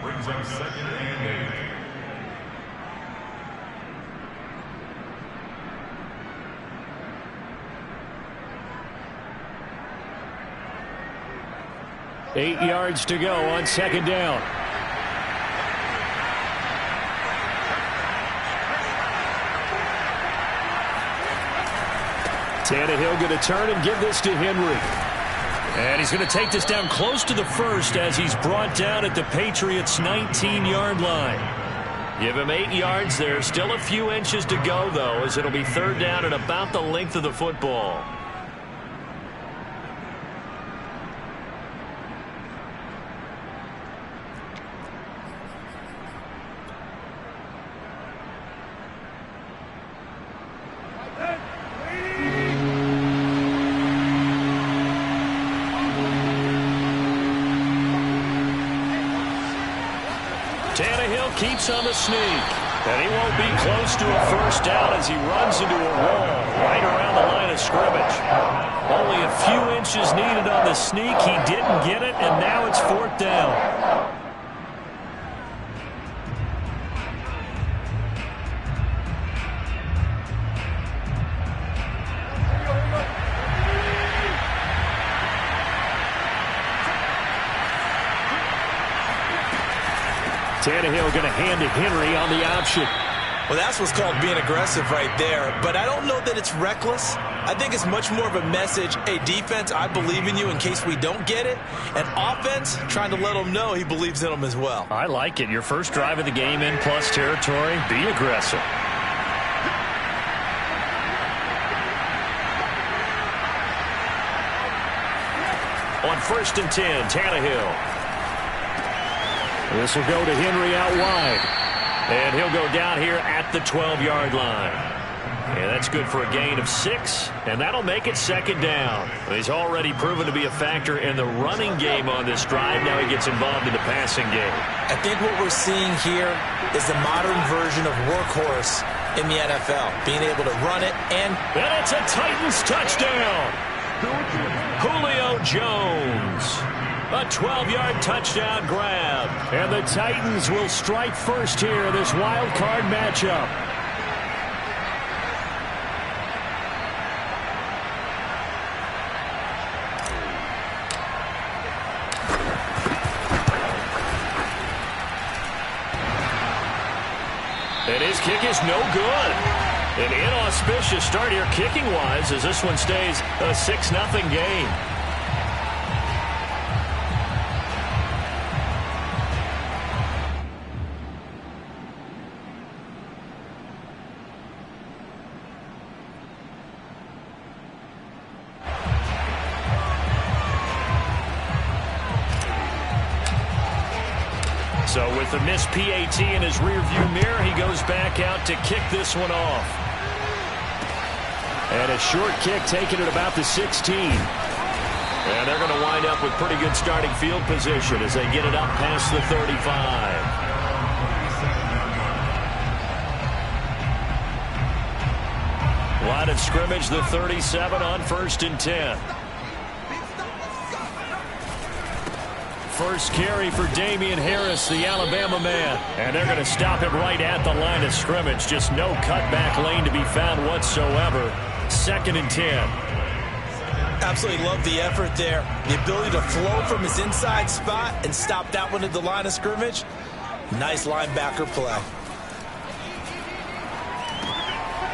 Brings up 2nd and 8 yards to go on 2nd down. Tannehill going to turn and give this to Henry. And he's going to take this down close to the first as he's brought down at the Patriots' 19-yard line. Give him 8 yards there. Still a few inches to go, though, as it'll be 3rd down and about the length of the football. Tannehill keeps on the sneak, and he won't be close to a 1st down as he runs into a wall right around the line of scrimmage. Only a few inches needed on the sneak. He didn't get it, and now it's 4th down. Tannehill going to hand it Henry on the option. Well, that's what's called being aggressive right there. But I don't know that it's reckless. I think it's much more of a message. Hey, defense, I believe in you in case we don't get it. And offense, trying to let him know he believes in them as well. I like it. Your first drive of the game in plus territory. Be aggressive. On 1st and 10, Tannehill. This will go to Henry out wide. And he'll go down here at the 12-yard line. And that's good for a gain of 6. And that'll make it 2nd down. He's already proven to be a factor in the running game on this drive. Now he gets involved in the passing game. I think what we're seeing here is the modern version of workhorse in the NFL. Being able to run it and it's a Titans touchdown. Julio Jones. A 12-yard touchdown grab. And the Titans will strike first here in this wild card matchup. And his kick is no good. An inauspicious start here kicking-wise as this one stays a 6-0 game. So with the missed PAT in his rearview mirror, he goes back out to kick this one off. And a short kick taken at about the 16. And they're going to wind up with pretty good starting field position as they get it up past the 35. Line of scrimmage, the 37 on 1st and 10. First carry for Damian Harris, the Alabama man. And they're going to stop him right at the line of scrimmage. Just no cutback lane to be found whatsoever. 2nd and 10. Absolutely love the effort there. The ability to flow from his inside spot and stop that one at the line of scrimmage. Nice linebacker play.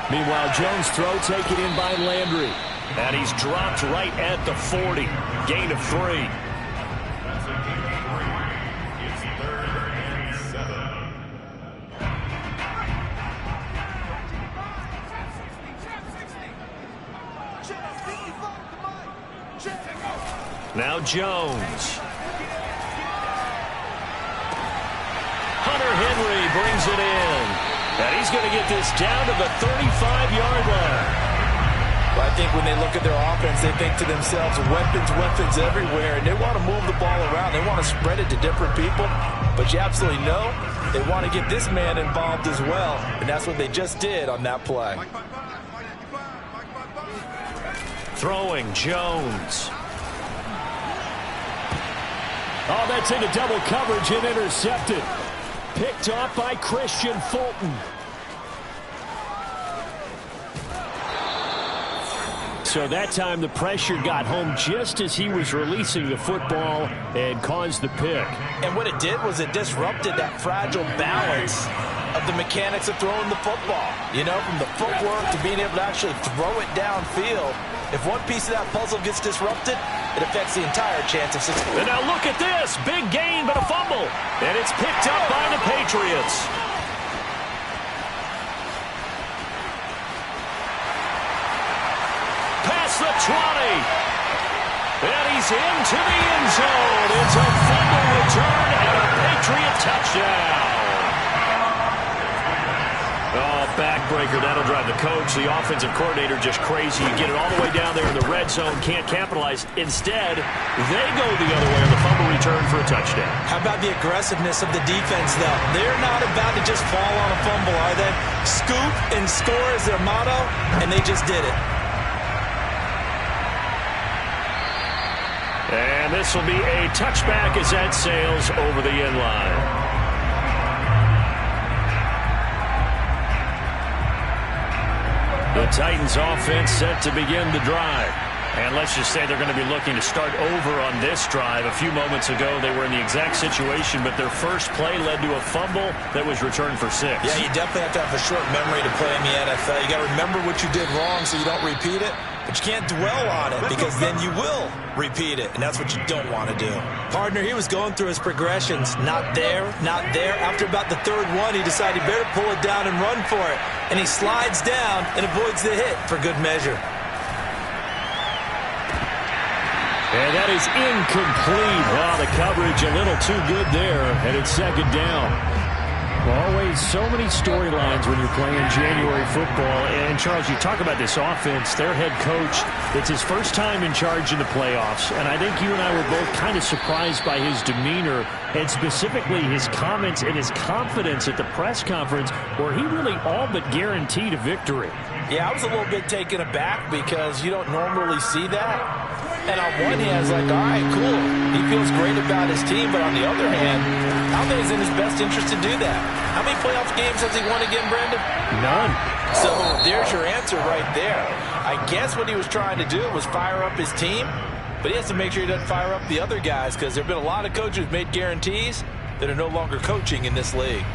Meanwhile, Jones' throw taken in by Landry. And he's dropped right at the 40. Gain of 3. Now Jones. Hunter Henry brings it in. And he's going to get this down to the 35-yard line. Well, I think when they look at their offense, they think to themselves, weapons everywhere. And they want to move the ball around. They want to spread it to different people. But you absolutely know they want to get this man involved as well. And that's what they just did on that play. Throwing Jones. Oh, that's into double coverage and intercepted. Picked off by Christian Fulton. So that time the pressure got home just as he was releasing the football and caused the pick. And what it did was it disrupted that fragile balance of the mechanics of throwing the football. You know, from the footwork to being able to actually throw it downfield. If one piece of that puzzle gets disrupted, it affects the entire chance of success. And now look at this. Big gain, but a fumble. And it's picked up by the Patriots. Past the 20. And he's into the end zone. It's a fumble return and a Patriot touchdown. Oh, backbreaker. That'll drive the coach, the offensive coordinator, just crazy. You get it all the way down there in the red zone, can't capitalize. Instead, they go the other way on the fumble return for a touchdown. How about the aggressiveness of the defense, though? They're not about to just fall on a fumble, are they? Scoop and score is their motto, and they just did it. And this will be a touchback as that sails over the end line. The Titans offense set to begin the drive. And let's just say they're going to be looking to start over on this drive. A few moments ago, they were in the exact situation, but their first play led to a fumble that was returned for 6. Yeah, you definitely have to have a short memory to play in the NFL. You got to remember what you did wrong so you don't repeat it. But you can't dwell on it because then you will repeat it, and that's what you don't want to do. Partner, he was going through his progressions. Not there, not there. After about the third one, he decided he better pull it down and run for it. And he slides down and avoids the hit for good measure. And that is incomplete. Wow, the coverage a little too good there, and it's second down. Always so many storylines when you're playing January football. And, Charles, you talk about this offense, their head coach, it's his first time in charge in the playoffs. And I think you and I were both kind of surprised by his demeanor and specifically his comments and his confidence at the press conference where he really all but guaranteed a victory. Yeah, I was a little bit taken aback because you don't normally see that. And on one hand, it's like, all right, cool. He feels great about his team. But on the other hand, I don't think it's in his best interest to do that. How many playoff games has he won again, Brendan? None. So there's your answer right there. I guess what he was trying to do was fire up his team. But he has to make sure he doesn't fire up the other guys because there have been a lot of coaches who've made guarantees that are no longer coaching in this league.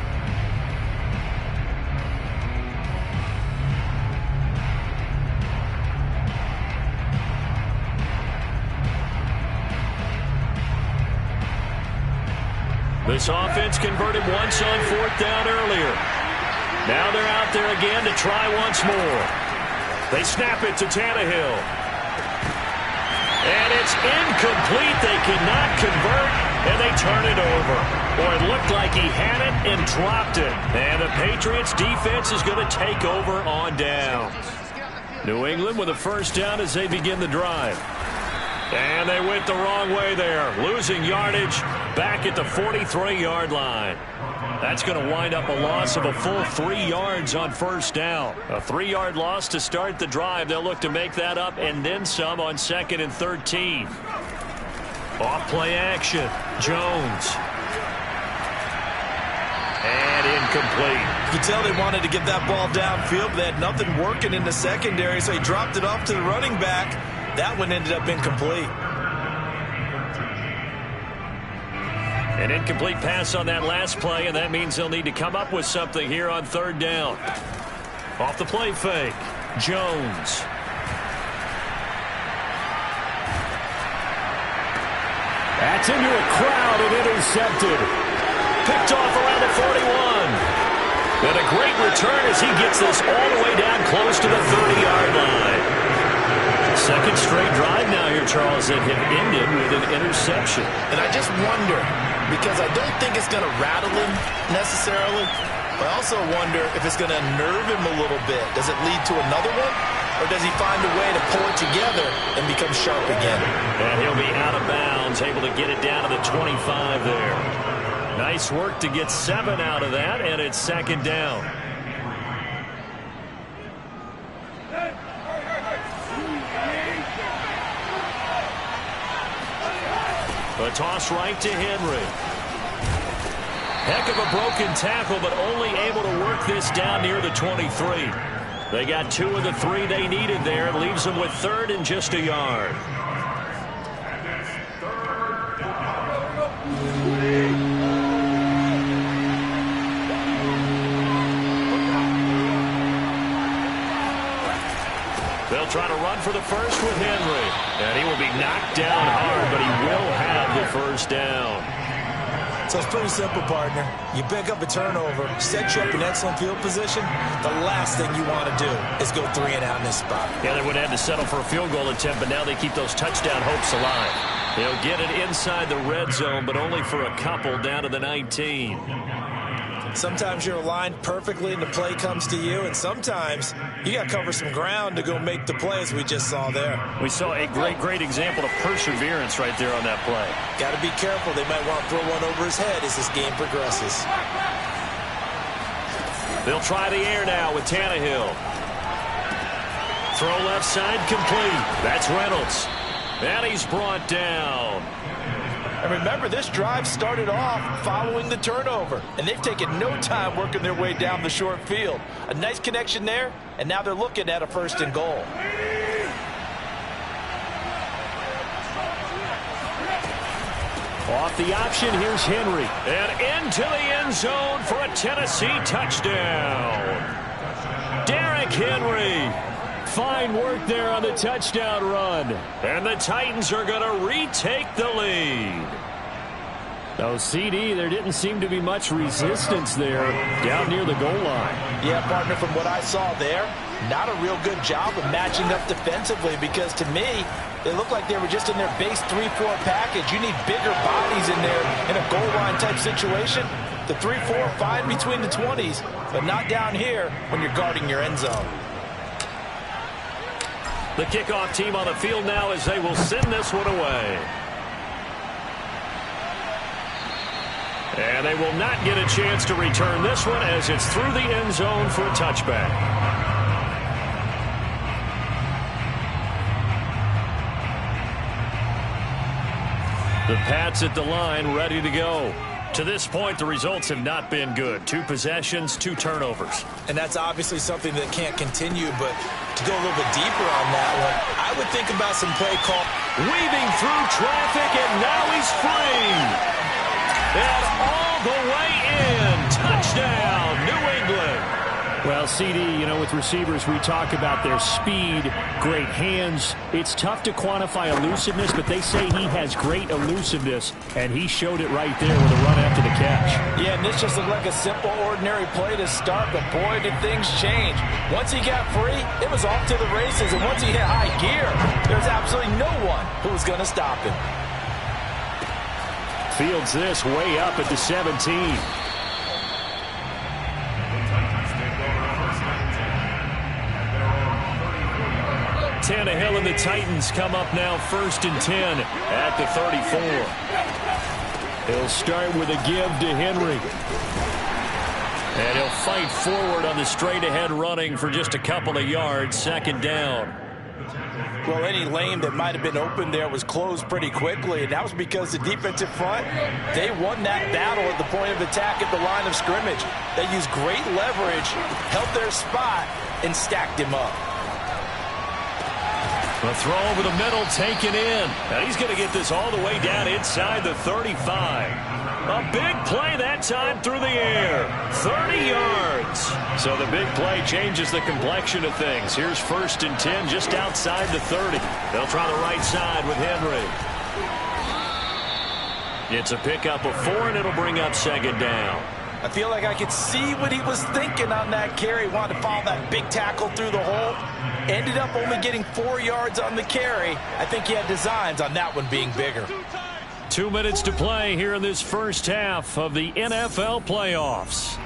This offense converted once on fourth down earlier. Now they're out there again to try once more. They snap it to Tannehill. And it's incomplete. They cannot convert, and they turn it over. Or it looked like he had it and dropped it. And the Patriots defense is going to take over on downs. New England with a first down as they begin the drive. And they went the wrong way there, losing yardage back at the 43-yard line. That's going to wind up a loss of a full 3 yards on first down. A 3-yard loss to start the drive. They'll look to make that up and then some on 2nd and 13. Off play action. Jones. And incomplete. You can tell they wanted to get that ball downfield, but they had nothing working in the secondary, so he dropped it off to the running back. That one ended up incomplete. An incomplete pass on that last play, and that means they'll need to come up with something here on third down. Off the play fake, Jones. That's into a crowd and intercepted. Picked off around the 41. And a great return as he gets this all the way down close to the 30-yard line. Second straight drive now here, Charles, that have ended with an interception. And I just wonder, because I don't think it's going to rattle him necessarily, but I also wonder if it's going to nerve him a little bit. Does it lead to another one? Or does he find a way to pull it together and become sharp again? And he'll be out of bounds, able to get it down to the 25 there. Nice work to get 7 out of that, and it's second down. A toss right to Henry. Heck of a broken tackle, but only able to work this down near the 23. They got 2 of the 3 they needed there. It leaves them with 3rd and just a yard. They'll try to run for the first with Henry. And he will be knocked down hard, but he will have the first down. So it's pretty simple, partner. You pick up a turnover, set you up in excellent field position. The last thing you want to do is go 3 and out in this spot. Yeah, they would have had to settle for a field goal attempt, but now they keep those touchdown hopes alive. They'll get it inside the red zone, but only for a couple down to the 19. Sometimes you're aligned perfectly and the play comes to you, and sometimes you got to cover some ground to go make the play, as we just saw there. We saw a great example of perseverance right there on that play. Got to be careful. They might want to throw one over his head as this game progresses. They'll try the air now with Tannehill. Throw left side complete. That's Reynolds. And he's brought down. And remember, this drive started off following the turnover, and they've taken no time working their way down the short field. A nice connection there, and now they're looking at a 1st and goal. Off the option, here's Henry. And into the end zone for a Tennessee touchdown. Derrick Henry. Fine work there on the touchdown run. And the Titans are going to retake the lead. Oh, CD, there didn't seem to be much resistance there down near the goal line. Yeah, partner, from what I saw there, not a real good job of matching up defensively, because to me, they look like they were just in their base 3-4 package. You need bigger bodies in there in a goal line type situation. The 3-4, fine between the 20s, but not down here when you're guarding your end zone. The kickoff team on the field now as they will send this one away. And they will not get a chance to return this one as it's through the end zone for a touchback. The Pats at the line, ready to go. To this point, the results have not been good. 2 possessions, 2 turnovers. And that's obviously something that can't continue, but to go a little bit deeper on that one, I would think about some play call. Weaving through traffic, and now he's free. And all the way in. Touchdown, New England. Well, CD, you know, with receivers, we talk about their speed, great hands. It's tough to quantify elusiveness, but they say he has great elusiveness, and he showed it right there with a run after the catch. Yeah, and this just looked like a simple, ordinary play to start, but boy, did things change. Once he got free, it was off to the races, and once he hit high gear, there's absolutely no one who was going to stop him. Fields this way up at the 17. Tannehill and the Titans come up now 1st and 10 at the 34. He'll start with a give to Henry. And he'll fight forward on the straight-ahead running for just a couple of yards. 2nd down. Well, any lane that might have been open there was closed pretty quickly, and that was because the defensive front, they won that battle at the point of attack at the line of scrimmage. They used great leverage, held their spot, and stacked him up. A throw over the middle, taken in. And he's going to get this all the way down inside the 35. A big play that time through the air. 30 yards. So the big play changes the complexion of things. Here's 1st and 10 just outside the 30. They'll try the right side with Henry. It's a pickup of 4, and it'll bring up 2nd down. I feel like I could see what he was thinking on that carry. Wanted to follow that big tackle through the hole. Ended up only getting 4 yards on the carry. I think he had designs on that one being bigger. 2 minutes to play here in this first half of the NFL playoffs.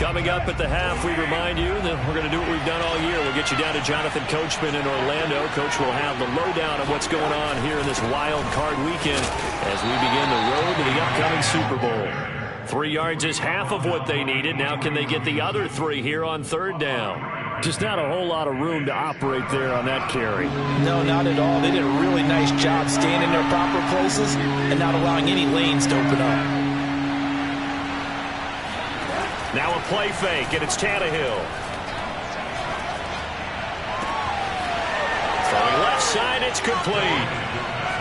Coming up at the half, we remind you that we're going to do what we've done all year. We'll get you down to Jonathan Coachman in Orlando. Coach will have the lowdown of what's going on here in this wild card weekend as we begin the road to the upcoming Super Bowl. 3 yards is half of what they needed. Now can they get the other 3 here on third down? Just not a whole lot of room to operate there on that carry. No, not at all. They did a really nice job staying in their proper places and not allowing any lanes to open up. Now a play fake, and it's Tannehill. Throwing left side, it's complete.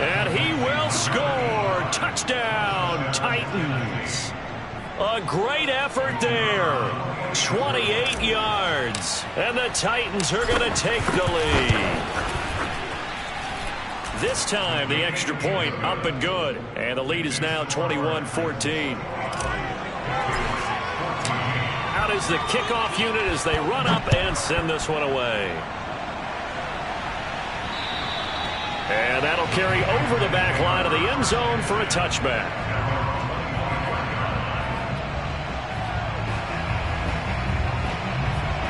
And he will score. Touchdown, Titans. A great effort there. 28 yards. And the Titans are going to take the lead. This time, the extra point up and good. And the lead is now 21-14. Out is the kickoff unit as they run up and send this one away. And that'll carry over the back line of the end zone for a touchback.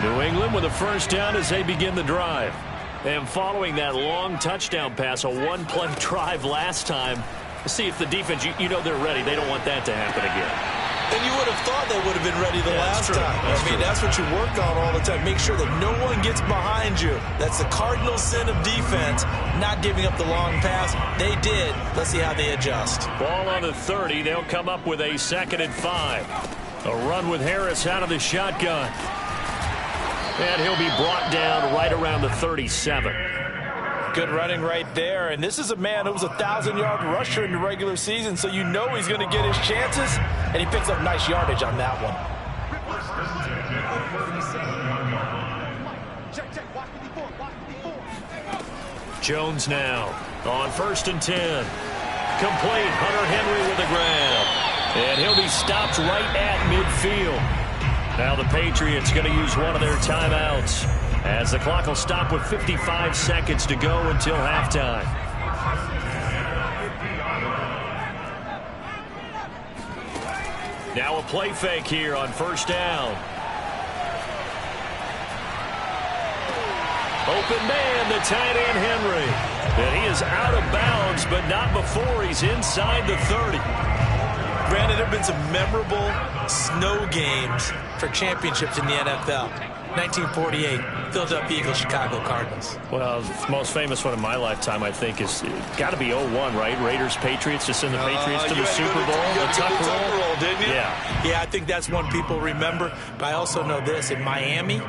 New England with a first down as they begin the drive. And following that long touchdown pass, a one-play drive last time, see if the defense, you know they're ready. They don't want that to happen again. And you would have thought they would have been ready the last time. That's what you work on all the time. Make sure that no one gets behind you. That's the cardinal sin of defense, not giving up the long pass. They did. Let's see how they adjust. Ball on the 30. They'll come up with a 2nd and 5. A run with Harris out of the shotgun. And he'll be brought down right around the 37. Good running right there. And this is a man who was a 1,000-yard rusher in the regular season, so you know he's going to get his chances. And he picks up nice yardage on that one. Jones now on 1st and 10. Complete. Hunter Henry with a grab. And he'll be stopped right at midfield. Now the Patriots going to use one of their timeouts as the clock will stop with 55 seconds to go until halftime. Now a play fake here on 1st down. Open man, the tight end Henry. And he is out of bounds, but not before he's inside the 30. Granted, there have been some memorable snow games for championships in the NFL. 1948, Philadelphia Eagles, Chicago Cardinals. Well, the most famous one in my lifetime, I think, is got to be 01, right? Raiders, Patriots, to send the Patriots to the Super Bowl. The Tuck roll, didn't you? Yeah. Yeah, I think that's one people remember. But I also know this. In Miami,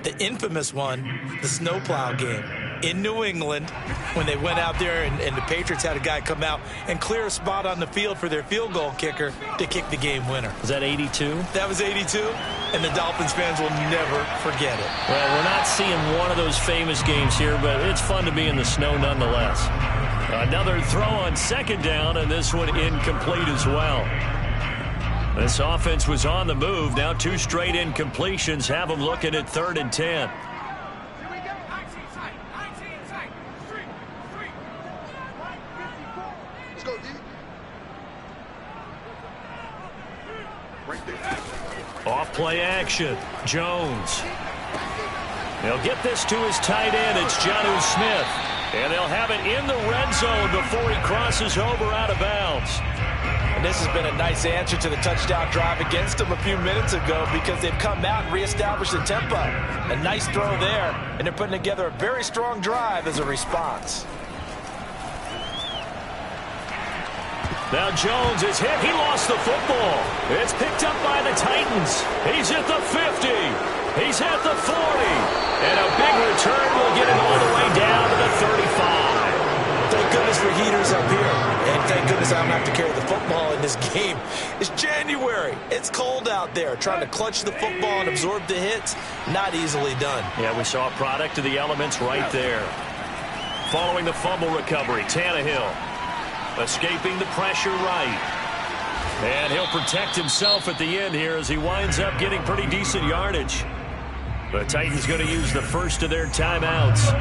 the infamous one, the snowplow game. In New England, when they went out there and the Patriots had a guy come out and clear a spot on the field for their field goal kicker to kick the game winner. Was that 82? That was 82, and the Dolphins fans will never forget it. Well, we're not seeing one of those famous games here, but it's fun to be in the snow nonetheless. Another throw on 2nd down, and this one incomplete as well. This offense was on the move. Now 2 straight incompletions have them looking at 3rd and 10. Off play action. Jones. They'll get this to his tight end. It's Jonnu Smith. And they'll have it in the red zone before he crosses over out of bounds. And this has been a nice answer to the touchdown drive against them a few minutes ago because they've come out and reestablished the tempo. A nice throw there, and they're putting together a very strong drive as a response. Now Jones is hit. He lost the football. It's picked up by the Titans. He's at the 50. He's at the 40. And a big return will get him all the way down to the 35. Thank goodness for heaters up here. And thank goodness I don't have to carry the football in this game. It's January. It's cold out there. Trying to clutch the football and absorb the hits, not easily done. Yeah, we saw a product of the elements right there. Following the fumble recovery, Tannehill. Escaping the pressure right. And he'll protect himself at the end here as he winds up getting pretty decent yardage. The Titans going to use the first of their timeouts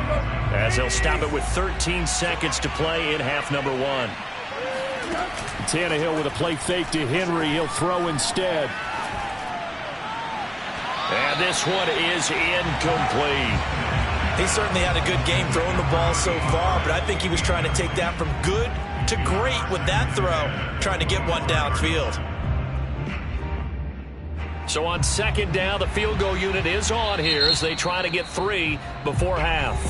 as they'll stop it with 13 seconds to play in half number 1. Tannehill with a play fake to Henry. He'll throw instead. And this one is incomplete. He certainly had a good game throwing the ball so far, but I think he was trying to take that from good to great with that throw, trying to get one downfield. So on second down, the field goal unit is on here as they try to get 3 before half.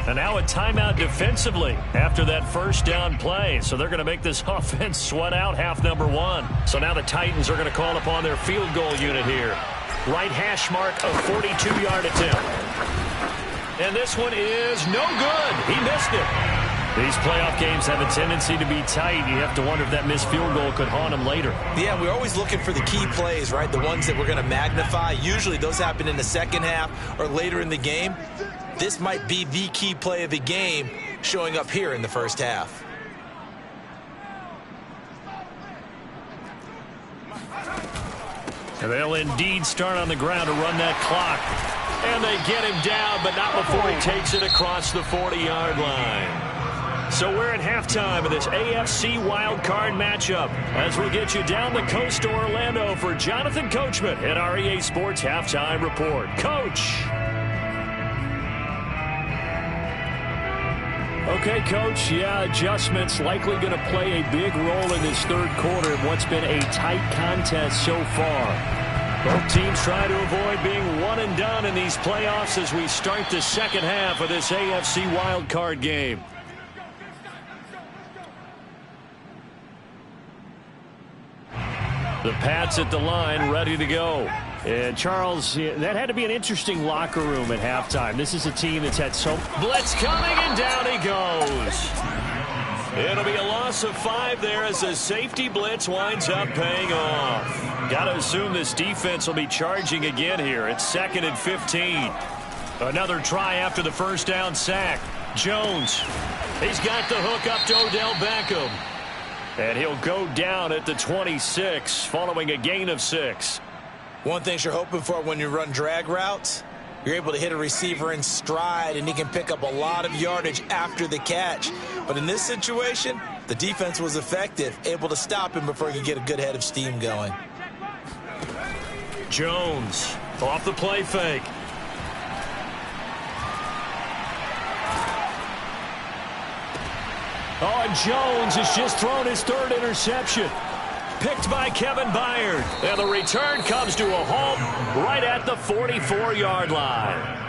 And now a timeout defensively after that first down play. So they're going to make this offense sweat out half number 1. So now the Titans are going to call upon their field goal unit here. Right hash mark, a 42-yard attempt. And this one is no good. He missed it. These playoff games have a tendency to be tight. You have to wonder if that missed field goal could haunt him later. Yeah, we're always looking for the key plays, right? The ones that we're going to magnify. Usually those happen in the second half or later in the game. This might be the key play of the game showing up here in the first half. And they'll indeed start on the ground to run that clock. And they get him down, but not before he takes it across the 40-yard line. So we're at halftime of this AFC wildcard matchup as we'll get you down the coast to Orlando for Jonathan Coachman at our EA Sports Halftime Report. Coach. Okay, Coach, yeah, adjustments likely going to play a big role in this third quarter in what's been a tight contest so far. Both teams try to avoid being one and done in these playoffs as we start the second half of this AFC wildcard game. The Pats at the line, ready to go. And, Charles, that had to be an interesting locker room at halftime. This is a team that's had so... Blitz coming, and down he goes. It'll be a loss of 5 there as the safety blitz winds up paying off. Got to assume this defense will be charging again here. It's 2nd and 15. Another try after the first down sack. Jones, he's got the hook up to Odell Beckham. And he'll go down at the 26 following a gain of 6. One thing you're hoping for when you run drag routes, you're able to hit a receiver in stride, and he can pick up a lot of yardage after the catch. But in this situation, the defense was effective, able to stop him before he could get a good head of steam going. Jones off the play fake. Oh, and Jones has just thrown his 3rd interception. Picked by Kevin Byard. And the return comes to a halt right at the 44-yard line.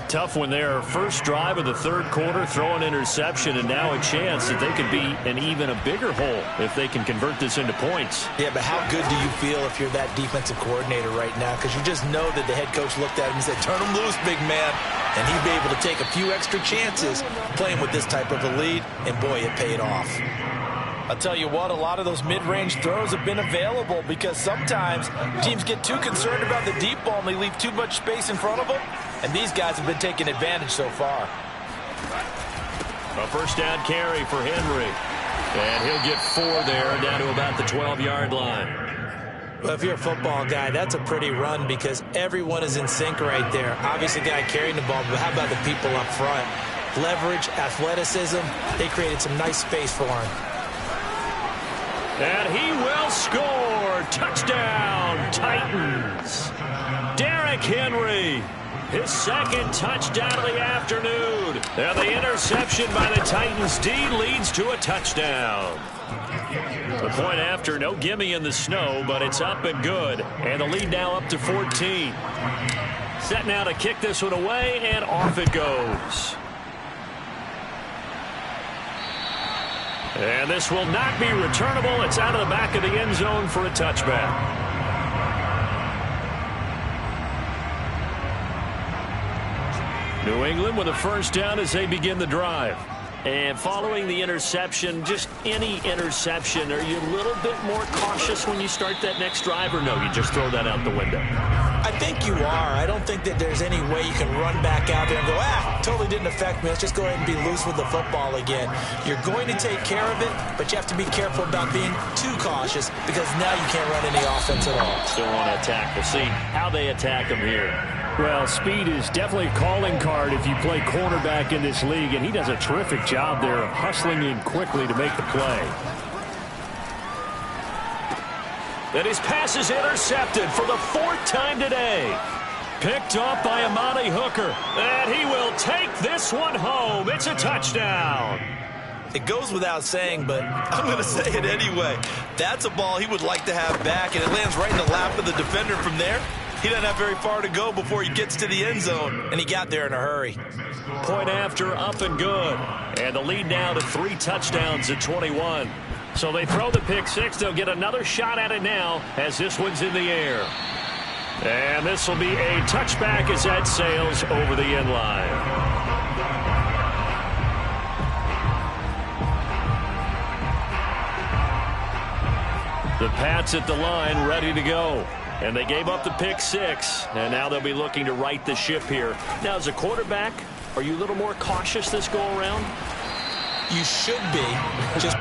Tough one there. First drive of the third quarter, throw an interception, and now a chance that they could be in even a bigger hole if they can convert this into points. Yeah, but how good do you feel if you're that defensive coordinator right now? Because you just know that the head coach looked at him and said, turn him loose, big man. And he'd be able to take a few extra chances playing with this type of a lead, and boy, it paid off. I'll tell you what, a lot of those mid-range throws have been available because sometimes teams get too concerned about the deep ball and they leave too much space in front of them, and these guys have been taking advantage so far. A first down carry for Henry, and he'll get 4 there down to about the 12-yard line. Well, if you're a football guy, that's a pretty run because everyone is in sync right there. Obviously, the guy carrying the ball, but how about the people up front? Leverage, athleticism, they created some nice space for him. And he will score. Touchdown, Titans. Derrick Henry, his 2nd touchdown of the afternoon. And the interception by the Titans D leads to a touchdown. The point after, no gimme in the snow, but it's up and good. And the lead now up to 14. Set now to kick this one away, and off it goes. And this will not be returnable. It's out of the back of the end zone for a touchback. New England with a first down as they begin the drive. And following the interception, just any interception, are you a little bit more cautious when you start that next drive, or no, you just throw that out the window? I think you are. I don't think that there's any way you can run back out there and go, totally didn't affect me. Let's just go ahead and be loose with the football again. You're going to take care of it, but you have to be careful about being too cautious because now you can't run any offense at all. Still want to attack. We'll see how they attack him here. Well, speed is definitely a calling card if you play cornerback in this league, and he does a terrific job there of hustling in quickly to make the play. And his pass is intercepted for the 4th time today. Picked off by Amani Hooker. And he will take this one home. It's a touchdown. It goes without saying, but I'm going to say it anyway. That's a ball he would like to have back, and it lands right in the lap of the defender from there. He doesn't have very far to go before he gets to the end zone, and he got there in a hurry. Point after, up and good. And the lead now to 3 touchdowns at 21. So they throw the pick six. They'll get another shot at it now as this one's in the air. And this will be a touchback as that sails over the end line. The Pats at the line ready to go. And they gave up the pick six. And now they'll be looking to right the ship here. Now, as a quarterback, are you a little more cautious this go around? You should be. Just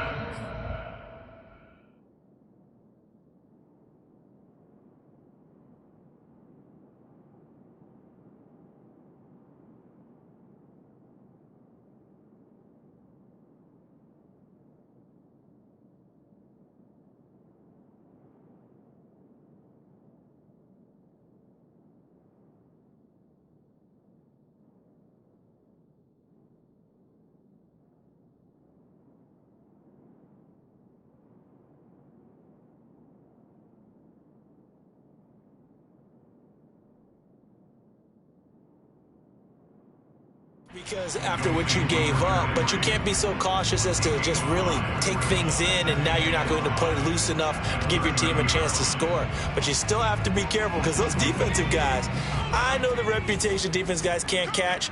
because after what you gave up, but you can't be so cautious as to just really take things in, and now you're not going to play loose enough to give your team a chance to score. But you still have to be careful because those defensive guys, I know the reputation defense guys can't catch.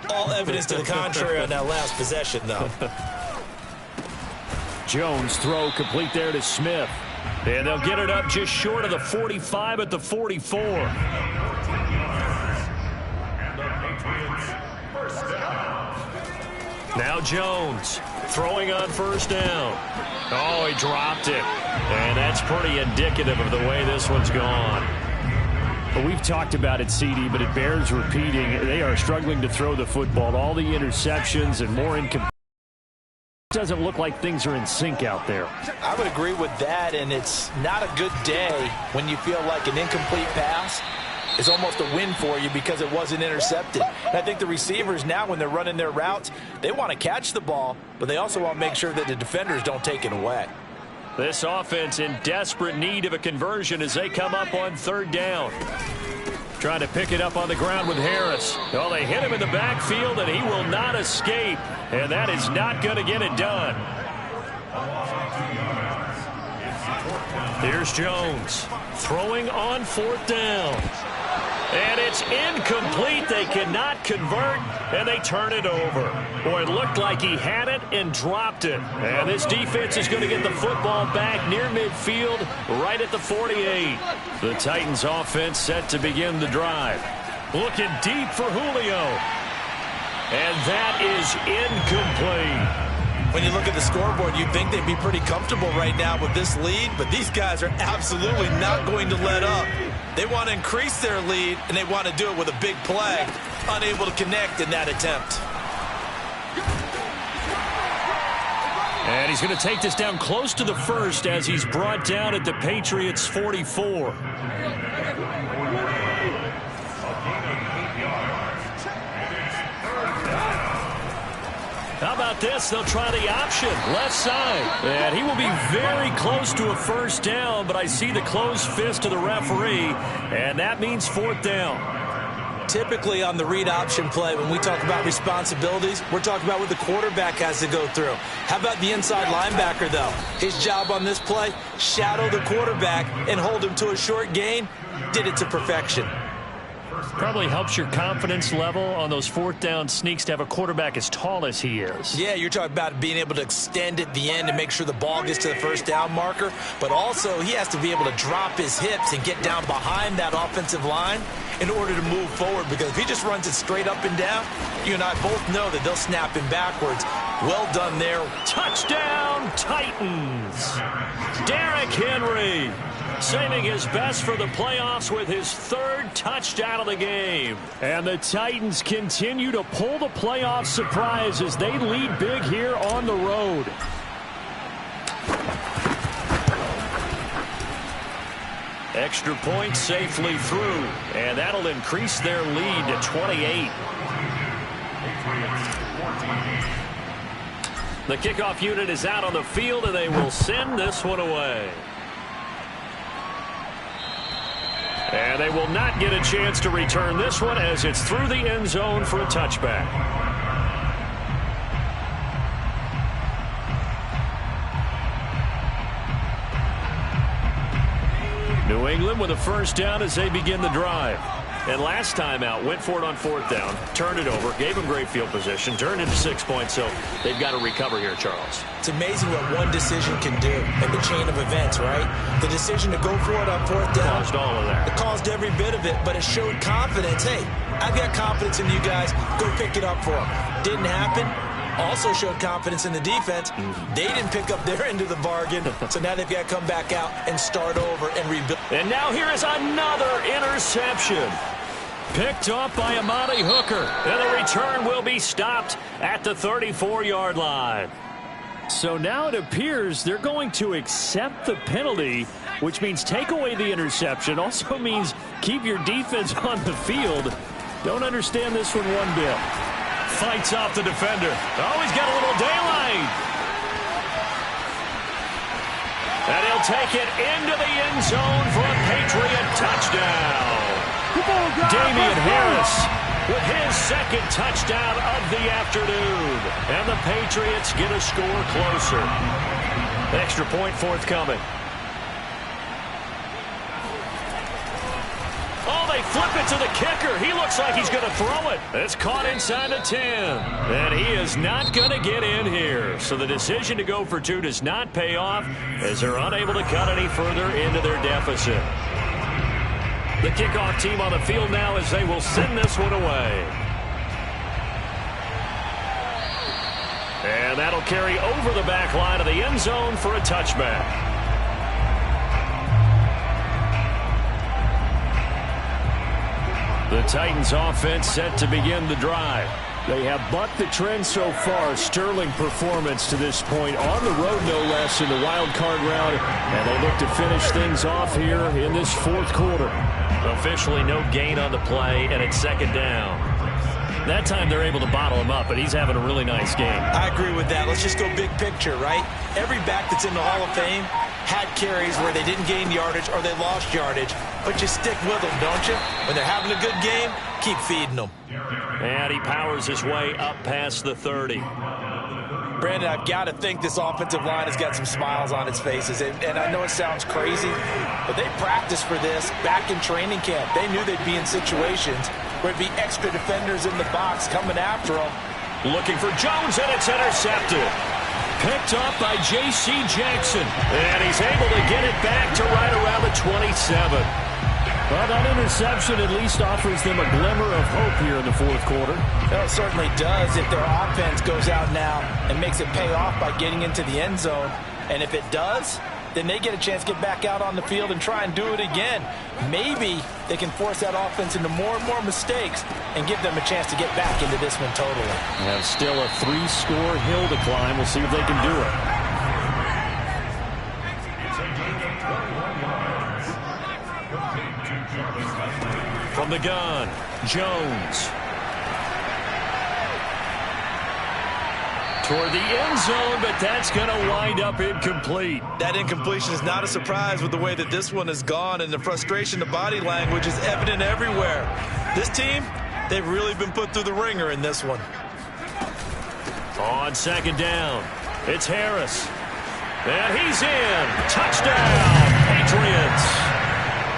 All evidence to the contrary on that last possession, though. Jones throw complete there to Smith. And they'll get it up just short of the 45 at the 44. Now Jones throwing on first down. Oh, he dropped it. And that's pretty indicative of the way this one's gone. Well, we've talked about it, CD, but it bears repeating. They are struggling to throw the football. All the interceptions and more incomplete. It doesn't look like things are in sync out there. I would agree with that, and it's not a good day when you feel like an incomplete pass is almost a win for you because it wasn't intercepted. And I think the receivers now, when they're running their routes, they want to catch the ball, but they also want to make sure that the defenders don't take it away. This offense in desperate need of a conversion as they come up on third down. Trying to pick it up on the ground with Harris. Oh, they hit him in the backfield, and he will not escape. And that is not going to get it done. Here's Jones throwing on fourth down. And it's incomplete. They cannot convert, and they turn it over. Boy, it looked like he had it and dropped it. And this defense is going to get the football back near midfield, right at the 48. The Titans offense set to begin the drive. Looking deep for Julio. And that is incomplete. When you look at the scoreboard, you'd think they'd be pretty comfortable right now with this lead, but these guys are absolutely not going to let up. They want to increase their lead, and they want to do it with a big play. Unable to connect in that attempt. And he's going to take this down close to the first as he's brought down at the Patriots' 44. How about this? They'll try the option, left side. And he will be very close to a first down, but I see the closed fist of the referee, and that means fourth down. Typically on the read option play, when we talk about responsibilities, we're talking about what the quarterback has to go through. How about the inside linebacker, though? His job on this play, shadow the quarterback and hold him to a short gain. Did it to perfection. Probably helps your confidence level on those fourth down sneaks to have a quarterback as tall as he is. Yeah, you're talking about being able to extend at the end and make sure the ball gets to the first down marker. But also, he has to be able to drop his hips and get down behind that offensive line in order to move forward. Because if he just runs it straight up and down, you and I both know that they'll snap him backwards. Well done there. Touchdown, Titans. Derrick Henry saving his best for the playoffs with his third touchdown of the game. And the Titans continue to pull the playoff surprise as they lead big here on the road. Extra point safely through, and that'll increase their lead to 28. The kickoff unit is out on the field, and they will send this one away. And they will not get a chance to return this one as it's through the end zone for a touchback. New England with a first down as they begin the drive. And last time out, went for it on fourth down, turned it over, gave them great field position, turned into 6 points, so they've got to recover here, Charles. It's amazing what one decision can do in the chain of events, right? The decision to go for it on fourth down. Caused all of that. It caused every bit of it, but it showed confidence. Hey, I've got confidence in you guys. Go pick it up for them. Didn't happen. Also showed confidence in the defense. They didn't pick up their end of the bargain, so now they've got to come back out and start over and rebuild. And now here is another interception. Picked up by Amani Hooker. And the return will be stopped at the 34-yard line. So now it appears they're going to accept the penalty, which means take away the interception. Also means keep your defense on the field. Don't understand this one bit. Fights off the defender. Oh, he's got a little daylight. And he'll take it into the end zone for a Patriot touchdown. Damian Harris with his second touchdown of the afternoon. And the Patriots get a score closer. Extra point forthcoming. Oh, they flip it to the kicker. He looks like he's going to throw it. It's caught inside the 10. And he is not going to get in here. So the decision to go for two does not pay off as they're unable to cut any further into their deficit. The kickoff team on the field now as they will send this one away. And that'll carry over the back line of the end zone for a touchback. The Titans offense set to begin the drive. They have bucked the trend so far. Sterling performance to this point on the road, no less, in the wild card round. And they look to finish things off here in this fourth quarter. Officially no gain on the play, and it's second down. That time they're able to bottle him up, but he's having a really nice game. I agree with that. Let's just go big picture, right? Every back that's in the Hall of Fame had carries where they didn't gain yardage or they lost yardage, but you stick with them, don't you? When they're having a good game, keep feeding them. And he powers his way up past the 30. Brandon, I've got to think this offensive line has got some smiles on its faces. And I know it sounds crazy, but they practiced for this back in training camp. They knew they'd be in situations where it'd be extra defenders in the box coming after them. Looking for Jones, and it's intercepted. Picked up by J.C. Jackson. And he's able to get it back to right around the 27. Well, that interception at least offers them a glimmer of hope here in the fourth quarter. Well, it certainly does if their offense goes out now and makes it pay off by getting into the end zone. And if it does, then they get a chance to get back out on the field and try and do it again. Maybe they can force that offense into more and more mistakes and give them a chance to get back into this one totally. And still a 3-score hill to climb. We'll see if they can do it. From the gun, Jones. Toward the end zone, but that's going to wind up incomplete. That incompletion is not a surprise with the way that this one has gone, and the frustration, the body language is evident everywhere. This team, they've really been put through the ringer in this one. On second down, it's Harris. And he's in. Touchdown, Patriots.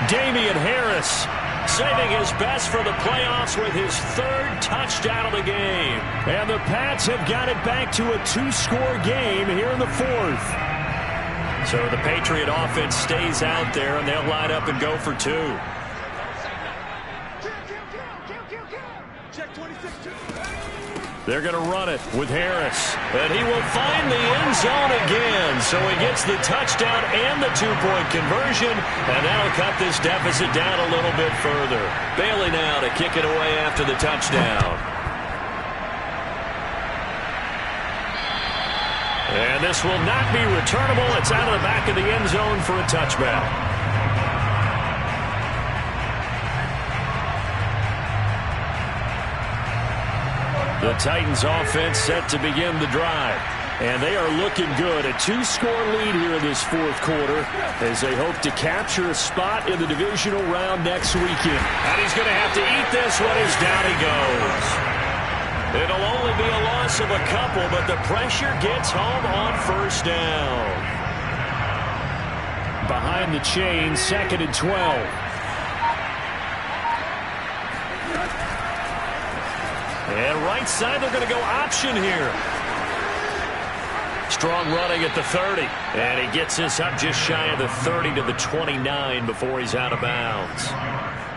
Damian Harris saving his best for the playoffs with his third touchdown of the game. And the Pats have got it back to a 2-score game here in the fourth. So the Patriot offense stays out there, and they'll line up and go for two. They're going to run it with Harris. And he will find the end zone again. So he gets the touchdown and the two-point conversion. And that'll cut this deficit down a little bit further. Bailey now to kick it away after the touchdown. And this will not be returnable. It's out of the back of the end zone for a touchback. The Titans offense set to begin the drive. And they are looking good. A 2-score lead here in this fourth quarter as they hope to capture a spot in the divisional round next weekend. And he's going to have to eat this one as down he goes. It'll only be a loss of a couple, but the pressure gets home on first down. Behind the chain, 2nd and 12. And right side, they're going to go option here. Strong running at the 30. And he gets this up just shy of the 30 to the 29 before he's out of bounds.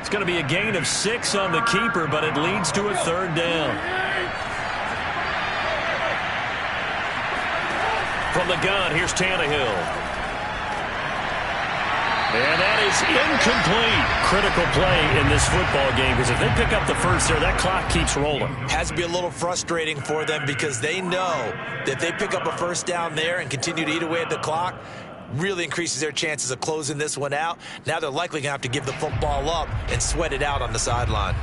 It's going to be a gain of 6 on the keeper, but it leads to a 3rd down. From the gun, here's Tannehill. And that is incomplete. Critical play in this football game, because if they pick up the first there, that clock keeps rolling. Has to be a little frustrating for them because they know that if they pick up a first down there and continue to eat away at the clock, really increases their chances of closing this one out. Now they're likely going to have to give the football up and sweat it out on the sideline.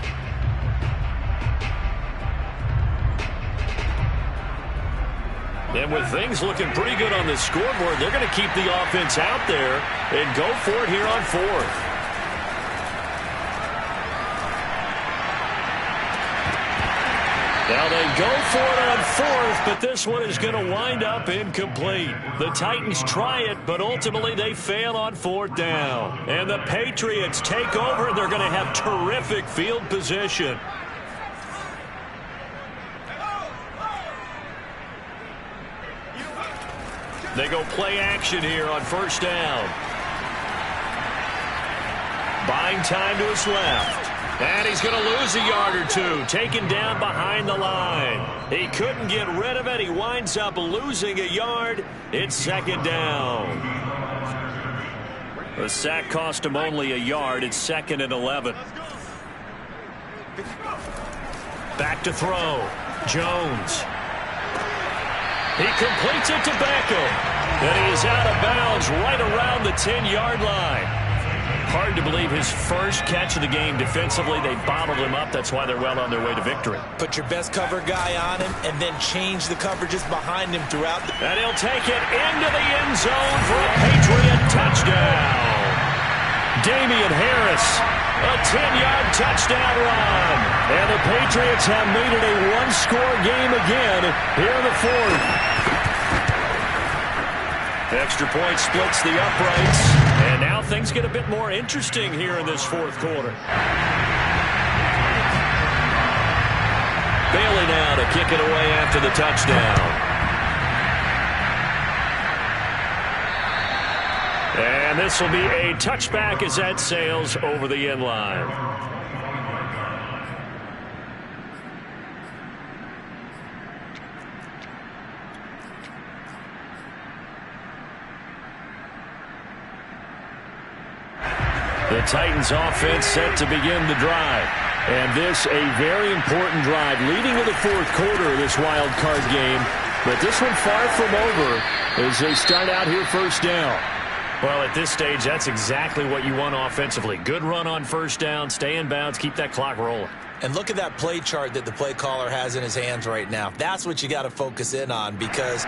And with things looking pretty good on the scoreboard, they're going to keep the offense out there and go for it here on 4th. Now they go for it on 4th, but this one is going to wind up incomplete. The Titans try it, but ultimately they fail on 4th down. And the Patriots take over, and they're going to have terrific field position. They go play action here on 1st down. Buying time to his left. And he's going to lose a yard or two. Taken down behind the line. He couldn't get rid of it. He winds up losing a yard. It's 2nd down. The sack cost him only a yard. It's 2nd and 11. Back to throw. Jones. He completes it to Beckham. And he is out of bounds right around the 10-yard line. Hard to believe his first catch of the game defensively. They bottled him up. That's why they're well on their way to victory. Put your best cover guy on him and then change the coverages behind him throughout. And he'll take it into the end zone for a Patriot touchdown. Damian Harris, a 10-yard touchdown run. And the Patriots have made it a one-score game again here in the 4th. Extra point splits the uprights. And now things get a bit more interesting here in this 4th quarter. Bailey now to kick it away after the touchdown. And this will be a touchback as that sails over the end line. The Titans offense set to begin the drive. And this a very important drive leading to the 4th quarter of this wild card game. But this one far from over as they start out here 1st down. Well, at this stage, that's exactly what you want offensively. Good run on 1st down, stay in bounds, keep that clock rolling. And look at that play chart that the play caller has in his hands right now. That's what you got to focus in on because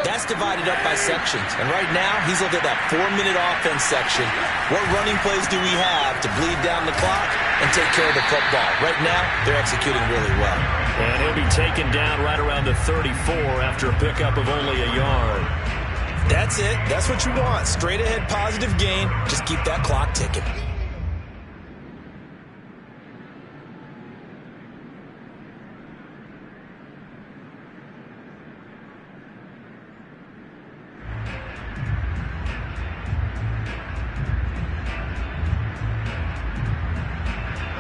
that's divided up by sections. And right now, he's looking at that 4-minute offense section. What running plays do we have to bleed down the clock and take care of the football? Right now, they're executing really well. And he'll be taken down right around the 34 after a pickup of only a yard. That's it. That's what you want. Straight ahead positive gain. Just keep that clock ticking.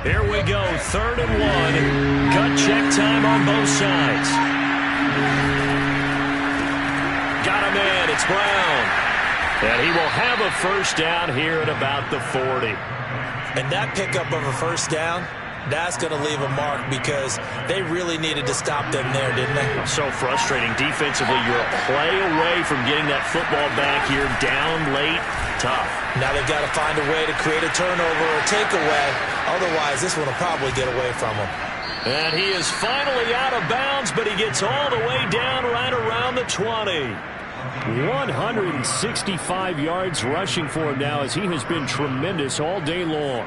Here we go, 3rd and 1. Gut check time on both sides. Got him in, it's Brown. And he will have a 1st down here at about the 40. And that pickup of a 1st down, that's going to leave a mark because they really needed to stop them there, didn't they? So frustrating. Defensively, you're a play away from getting that football back here down late. Tough. Now they've got to find a way to create a turnover or takeaway. Otherwise, this one will probably get away from them. And he is finally out of bounds, but he gets all the way down right around the 20. 165 yards rushing for him now, as he has been tremendous all day long.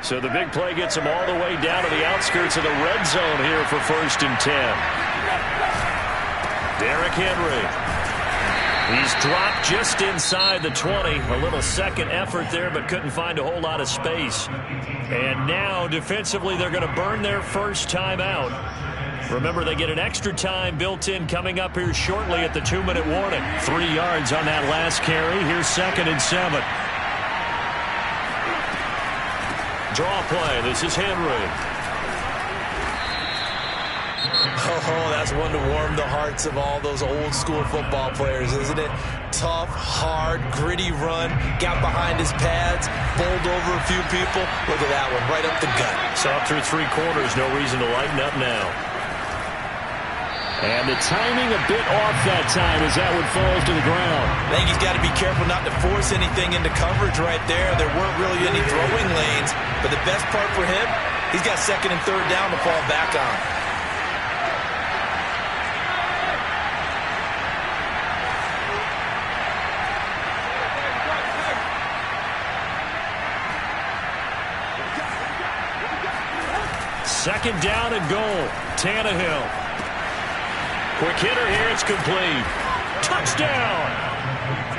So the big play gets him all the way down to the outskirts of the red zone here for 1st and 10. Derrick Henry. He's dropped just inside the 20. A little second effort there, but couldn't find a whole lot of space. And now, defensively, they're going to burn their first timeout. Remember, they get an extra time built in coming up here shortly at the 2-minute warning. 3 yards on that last carry. Here's 2nd and 7. Draw play. This is Henry. Oh, that's one to warm the hearts of all those old school football players, isn't it? Tough, hard, gritty run. Got behind his pads, bowled over a few people. Look at that one, right up the gut. Saw through 3 quarters. No reason to lighten up now. And the timing a bit off that time as that one falls to the ground. I think he's got to be careful not to force anything into coverage right there. There weren't really any throwing lanes. But the best part for him, he's got 2nd and 3rd down to fall back on. Second down and goal. Tannehill. Quick hitter here. It's complete. Touchdown.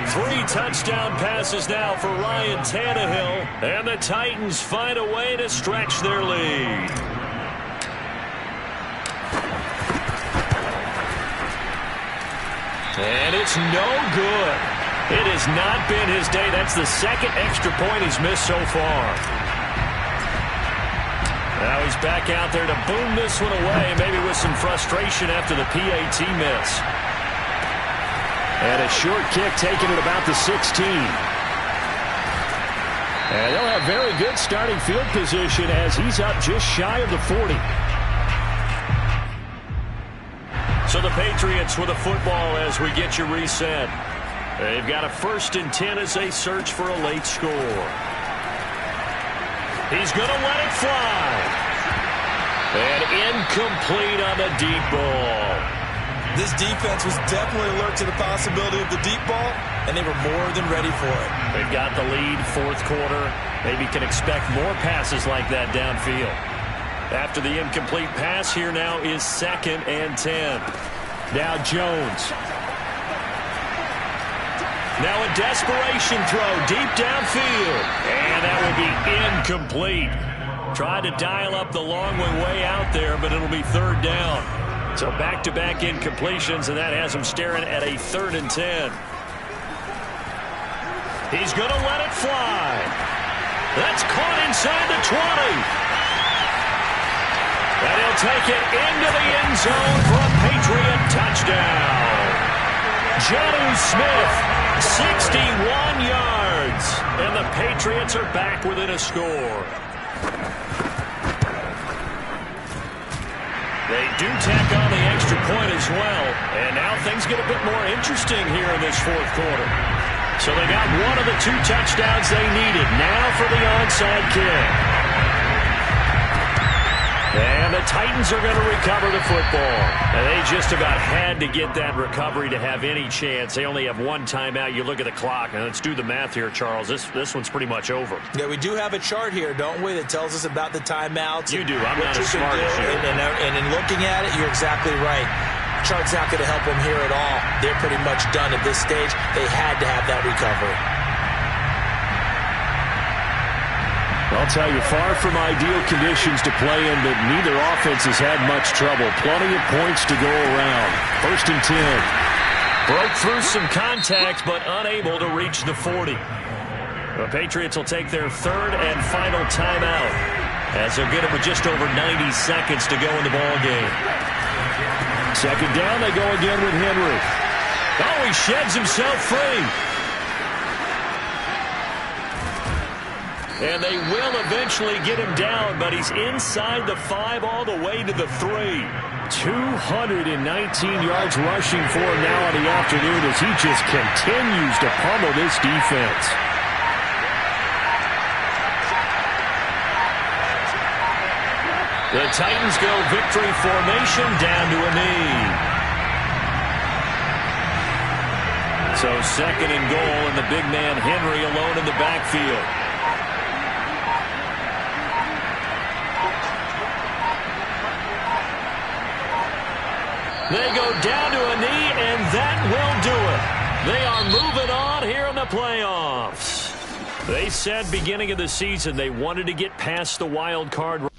3 touchdown passes now for Ryan Tannehill. And the Titans find a way to stretch their lead. And it's no good. It has not been his day. That's the 2nd extra point he's missed so far. Now he's back out there to boom this one away, maybe with some frustration after the PAT miss. And a short kick taken at about the 16. And they'll have very good starting field position as he's up just shy of the 40. So the Patriots with a football as we get you reset. They've got a 1st and 10 as they search for a late score. He's going to let it fly. And incomplete on the deep ball. This defense was definitely alert to the possibility of the deep ball, and they were more than ready for it. They've got the lead, 4th quarter. Maybe can expect more passes like that downfield. After the incomplete pass, here now is 2nd and 10. Now Jones. Now a desperation throw deep downfield. And that will be incomplete. Tried to dial up the long way out there, but it'll be 3rd down. So back-to-back incompletions, and that has him staring at a 3rd and 10. He's going to let it fly. That's caught inside the 20. And he'll take it into the end zone for a Patriot touchdown. Jonnu Smith, 61 yards. And the Patriots are back within a score. They do tack on the extra point as well. And now things get a bit more interesting here in this 4th quarter. So they got one of the 2 touchdowns they needed. Now for the onside kick. And the Titans are going to recover the football. And they just about had to get that recovery to have any chance. They only have 1 timeout. You look at the clock. Now let's do the math here, Charles. This one's pretty much over. Yeah, we do have a chart here, don't we, that tells us about the timeouts. You do. I'm not as smart as you. And in looking at it, you're exactly right. Chart's not going to help them here at all. They're pretty much done at this stage. They had to have that recovery. I'll tell you, far from ideal conditions to play in, but neither offense has had much trouble. Plenty of points to go around. 1st and 10. Broke through some contact, but unable to reach the 40. The Patriots will take their 3rd and final timeout, as they'll get it with just over 90 seconds to go in the ball game. 2nd down, they go again with Henry. Oh, he sheds himself free. And they will eventually get him down, but he's inside the 5 all the way to the 3. 219 yards rushing for him now in the afternoon as he just continues to pummel this defense. The Titans go victory formation down to a knee. So 2nd and goal, and the big man Henry alone in the backfield. They go down to a knee, and that will do it. They are moving on here in the playoffs. They said beginning of the season they wanted to get past the wild card.